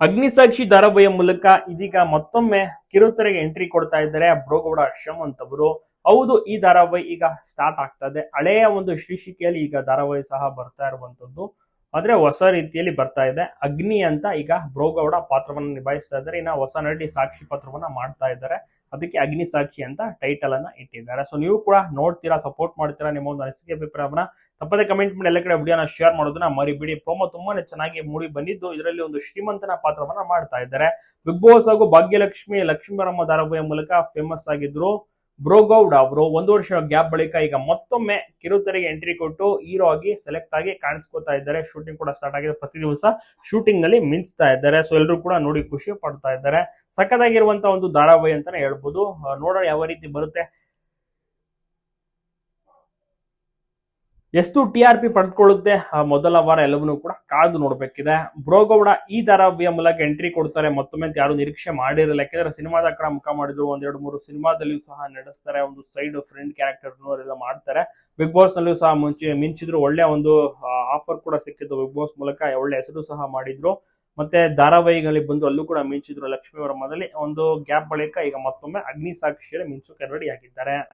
ಅಗ್ನಿಸಾಕ್ಷಿ ಧಾರಾವಾಹಿಯ ಮೂಲಕ ಇದೀಗ ಮತ್ತೊಮ್ಮೆ ಕಿರುತೆರೆಗೆ ಎಂಟ್ರಿ ಕೊಡ್ತಾ ಇದ್ದಾರೆ ಬ್ರೋಗೌಡ ಶಮಂತ್ ಅವರು. ಹೌದು, ಈ ಧಾರಾವಾಹಿ ಈಗ ಸ್ಟಾರ್ಟ್ ಆಗ್ತಾ ಇದೆ. ಹಳೆಯ ಒಂದು ಶೀರ್ಷಿಕೆಯಲ್ಲಿ ಈಗ ಧಾರಾವಾಹಿ ಸಹ ಬರ್ತಾ ಇರುವಂತದ್ದು, ಆದ್ರೆ ಹೊಸ ರೀತಿಯಲ್ಲಿ ಬರ್ತಾ ಇದೆ. ಅಗ್ನಿ ಅಂತ ಈಗ ಬ್ರೋಗೌಡ ಪಾತ್ರವನ್ನು ನಿಭಾಯಿಸ್ತಾ ಇದ್ದಾರೆ. ಇನ್ನ ಹೊಸ ನಟಿ ಸಾಕ್ಷಿ ಪಾತ್ರವನ್ನ ಮಾಡ್ತಾ ಇದ್ದಾರೆ. ಅದಕ್ಕೆ ಅಗ್ನಿ ಸಾಕ್ಷಿ ಅಂತ ಟೈಟಲ್ ಅನ್ನ ಇಟ್ಟಿದ್ದಾರೆ. ಸೊ ನೀವು ಕೂಡ ನೋಡ್ತೀರಾ, ಸಪೋರ್ಟ್ ಮಾಡ್ತೀರಾ, ನಿಮ್ಮ ಒಂದು ಅನಿಸಿಕೆ ಅಭಿಪ್ರಾಯವನ್ನ ತಪ್ಪದೆ ಕಮೆಂಟ್ ಮಾಡಿ. ಎಲ್ಲ ಕಡೆ ವಿಡಿಯೋನ ಶೇರ್ ಮಾಡೋದನ್ನ ಮರಿಬಿಡಿ. ಪ್ರೋಮೋ ತುಂಬಾನೇ ಚೆನ್ನಾಗಿ ಮೂಡಿ ಬಂದಿದ್ದು, ಇದರಲ್ಲಿ ಒಂದು ಶ್ರೀಮಂತನ ಪಾತ್ರವನ್ನ ಮಾಡ್ತಾ ಇದ್ದಾರೆ. ಬಿಗ್ ಬಾಸ್ ಹಾಗೂ ಭಾಗ್ಯಲಕ್ಷ್ಮಿ ಲಕ್ಷ್ಮೀವರಮ್ಮ ಧಾರಾವಾಹಿಯ ಮೂಲಕ ಫೇಮಸ್ ಆಗಿದ್ರು ಬ್ರೋಗೌಡ ಅವರು. 1 ವರ್ಷ ಗ್ಯಾಪ್ ಬಳಿಕ ಈಗ ಮತ್ತೊಮ್ಮೆ ಕಿರುತೆರೆಗೆ ಎಂಟ್ರಿ ಕೊಟ್ಟು ಹೀರೋ ಆಗಿ ಸೆಲೆಕ್ಟ್ ಆಗಿ ಕಾಣಿಸ್ಕೊತಾ ಇದ್ದಾರೆ. ಶೂಟಿಂಗ್ ಕೂಡ ಸ್ಟಾರ್ಟ್ ಆಗಿದೆ. ಪ್ರತಿ ದಿವಸ ಶೂಟಿಂಗ್ ನಲ್ಲಿ ಮಿಂಚ್ತಾ ಇದ್ದಾರೆ. ಸೊ ಎಲ್ಲರೂ ಕೂಡ ನೋಡಿ ಖುಷಿ ಪಡ್ತಾ ಇದ್ದಾರೆ. ಸಖತ್ತಾಗಿರುವಂತಹ ಒಂದು ಧಾರಾವಾಹಿ ಅಂತಾನೆ ಹೇಳ್ಬೋದು. ನೋಡೋಣ ಯಾವ ರೀತಿ ಬರುತ್ತೆ, ಎಷ್ಟು TRP ಪಡೆದುಕೊಳ್ಳುತ್ತೆ ಮೊದಲ ವಾರ, ಎಲ್ಲವನ್ನೂ ಕೂಡ ಕಾದು ನೋಡ್ಬೇಕಿದೆ. ಬ್ರೋಗೌಡ ಈ ಧಾರಾವಾಹಿಯ ಮೂಲಕ ಎಂಟ್ರಿ ಕೊಡ್ತಾರೆ ಮತ್ತೊಮ್ಮೆ ಅಂತ ಯಾರು ನಿರೀಕ್ಷೆ ಮಾಡಿರಲಿಲ್ಲ. ಯಾಕೆಂದ್ರೆ ಸಿನಿಮಾದ ಕಡೆ ಮುಖ ಮಾಡಿದ್ರು, 1-2-3 ಸಿನಿಮಾದಲ್ಲಿಯೂ ಸಹ ನಡೆಸ್ತಾರೆ. ಒಂದು ಸೈಡ್ ಫ್ರೆಂಡ್ ಕ್ಯಾರೆಕ್ಟರ್ ಅವರೆಲ್ಲ ಮಾಡ್ತಾರೆ. ಬಿಗ್ ಬಾಸ್ ನಲ್ಲೂ ಸಹ ಮಿಂಚಿದ್ರು. ಒಳ್ಳೆ ಒಂದು ಆಫರ್ ಕೂಡ ಸಿಕ್ಕಿದ್ದು ಬಿಗ್ ಬಾಸ್ ಮೂಲಕ. ಒಳ್ಳೆ ಹೆಸರು ಸಹ ಮಾಡಿದ್ರು. ಮತ್ತೆ ಧಾರಾವಾಹಿಗಳಲ್ಲಿ ಬಂದು ಅಲ್ಲೂ ಕೂಡ ಮಿಂಚಿದ್ರು. ಲಕ್ಷ್ಮೀವರಮದಲ್ಲಿ ಒಂದು ಗ್ಯಾಪ್ ಬಳಿಕ ಈಗ ಮತ್ತೊಮ್ಮೆ ಅಗ್ನಿ ಸಾಕ್ಷಿಯಲ್ಲಿ ಮಿಂಚೋಕೆ ರೆಡಿ ಆಗಿದ್ದಾರೆ.